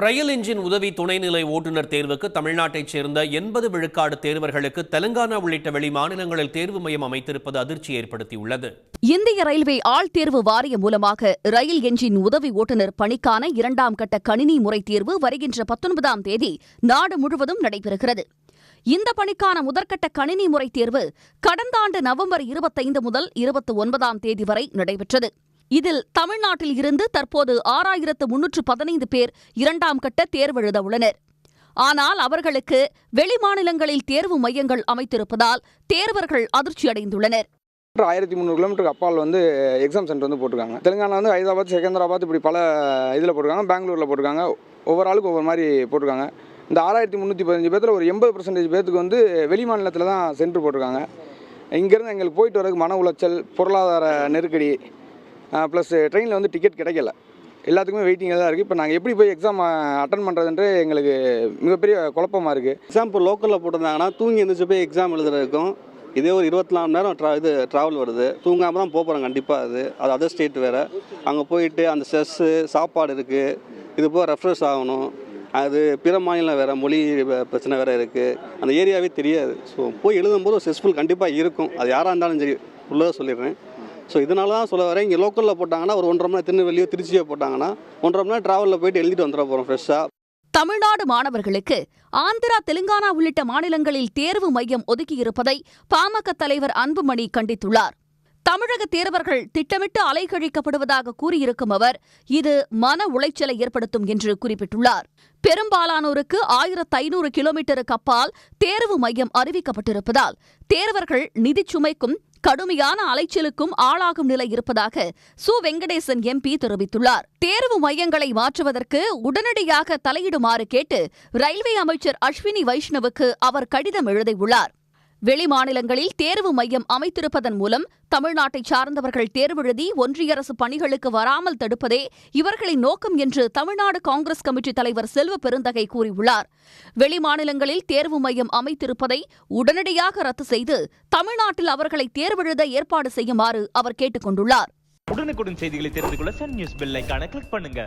ரயில் engine உதவி துணைநிலை ஓட்டுநர் தேர்வுக்கு தமிழ்நாட்டைச் சேர்ந்த 80 விழுக்காடு தேர்வர்களுக்கு தெலங்கானா உள்ளிட்ட வெளி மாநிலங்களில் தேர்வு மையம் அமைத்திருப்பது அதிர்ச்சி ஏற்படுத்தியுள்ளது. இந்திய ரயில்வே ஆள் தேர்வு வாரியம் மூலமாக ரயில் என்ஜின் உதவி ஓட்டுநர் பணிக்கான 2ஆம் கட்ட கணினி முறை தேர்வு வருகின்ற 19ஆம் தேதி நாடு முழுவதும் நடைபெறுகிறது. இந்த பணிக்கான முதற்கட்ட கணினி முறை தேர்வு கடந்த ஆண்டு நவம்பர் 25 முதல் 29ஆம் தேதி வரை நடைபெற்றது. இதில் தமிழ்நாட்டில் இருந்து தற்போது 6315 பேர் 2ஆம் கட்ட தேர்வெழுத உள்ளனர். ஆனால் அவர்களுக்கு வெளிமாநிலங்களில் தேர்வு மையங்கள் அமைத்திருப்பதால் தேர்வர்கள் அதிர்ச்சியடைந்துள்ளனர். 1300 கிலோமீட்டருக்கு அப்பால் எக்ஸாம் சென்டர் போட்டிருக்காங்க. தெலுங்கானா ஹைதராபாத், செகந்திராபாத் இப்படி பல இதில் போட்டிருக்காங்க. பெங்களூரில் போட்டிருக்காங்க. ஒவ்வொரு ஆளுக்கு ஒவ்வொரு மாதிரி போட்டிருக்காங்க. இந்த 6315 பேர்த்தில் ஒரு 80% பேர்த்துக்கு வெளி மாநிலத்தில் தான் சென்டர் போட்டிருக்காங்க. இங்கேருந்து எங்களுக்கு போயிட்டு வரதுக்கு மன உளைச்சல், பொருளாதார நெருக்கடி, ப்ளஸ் ட்ரெயினில் டிக்கெட் கிடைக்கல. எல்லாத்துக்குமே வெயிட்டிங்கில் தான் இருக்குது. இப்போ நாங்கள் எப்படி போய் எக்ஸாம் அட்டன் பண்ணுறதுன்ட்டு எங்களுக்கு மிகப்பெரிய குழப்பமாக இருக்குது. எக்ஸாம் இப்போ லோக்கலில் போட்டிருந்தாங்கன்னா தூங்கி எழுந்திரிச்சு போய் எக்ஸாம் எழுதுறதுக்கும் இதே ஒரு 24 மணி நேரம் ட்ராவல் வருது. தூங்காமல் தான் போகிறோம். கண்டிப்பாக அது அதர் ஸ்டேட் வேறு. அங்கே போயிட்டு அந்த ஸ்ட்ரெஸ்ஸு, சாப்பாடு இருக்குது, இது போக ரெஃப்ரெஷ் ஆகணும். அது பிற மாநிலம் வேறு, மொழி பிரச்சனை வேறு இருக்குது. அந்த ஏரியாவே தெரியாது. ஸோ போய் எழுதும்போது ஒரு ஸ்ட்ரெஸ்ஃபுல் கண்டிப்பாக இருக்கும். அது யாராக இருந்தாலும் சரி, உள்ளதாக சொல்லிடுறேன். ஸோ இதனால தான் சொல்ல வரேன். இங்கே லோக்கலில் போட்டாங்கன்னா ஒரு 1.5 மணி நேரம், திருநெல்வேலியோ திருச்சியோ போட்டாங்கன்னா 1.5 மணி நேரம் ட்ராவலில் போயிட்டு எழுதிட்டு வந்துட போகிறோம் ஃப்ரெஷ்ஷாக. தமிழ்நாடு மாணவர்களுக்கு ஆந்திரா, தெலுங்கானா உள்ளிட்ட மாநிலங்களில் தேர்வு மையம் ஒதுக்கியிருப்பதை பாமக தலைவர் அன்புமணி கண்டித்துள்ளார். தமிழக தேர்வர்கள் திட்டமிட்டு அலைக்கழிக்கப்படுவதாக கூறியிருக்கும் அவர் இது மன உளைச்சலை ஏற்படுத்தும் என்று குறிப்பிட்டுள்ளார். பெரும்பாலானோருக்கு 1500 கிலோமீட்டருக்கு அப்பால் தேர்வு மையம் அறிவிக்கப்பட்டிருப்பதால் தேர்வர்கள் நிதிச் சுமைக்கும் கடுமையான அலைச்சலுக்கும் ஆளாகும் நிலை இருப்பதாக சு. வெங்கடேசன் எம்பி தெரிவித்துள்ளார். தேர்வு மையங்களை மாற்றுவதற்கு உடனடியாக தலையிடுமாறு கேட்டு ரயில்வே அமைச்சர் அஸ்வினி வைஷ்ணவுக்கு அவர் கடிதம் எழுதியுள்ளார். வெளிமாநிலங்களில் தேர்வு மையம் அமைத்திருப்பதன் மூலம் தமிழ்நாட்டை சார்ந்தவர்கள் தேர்வெழுதி ஒன்றிய அரசு பணிகளுக்கு வராமல் தடுப்பதே இவர்களின் நோக்கம் என்று தமிழ்நாடு காங்கிரஸ் கமிட்டி தலைவர் செல்வ பெருந்தகை கூறியுள்ளார். வெளிமாநிலங்களில் தேர்வு மையம் அமைத்திருப்பதை உடனடியாக ரத்து செய்து தமிழ்நாட்டில் அவர்களை தேர்வெழுத ஏற்பாடு செய்யுமாறு அவர் கேட்டுக் கொண்டுள்ளார். உடனுக்குடன் செய்திகளை தெரிந்து கொள்ள சன் நியூஸ் பெல் ஐகானை கிளிக் பண்ணுங்க.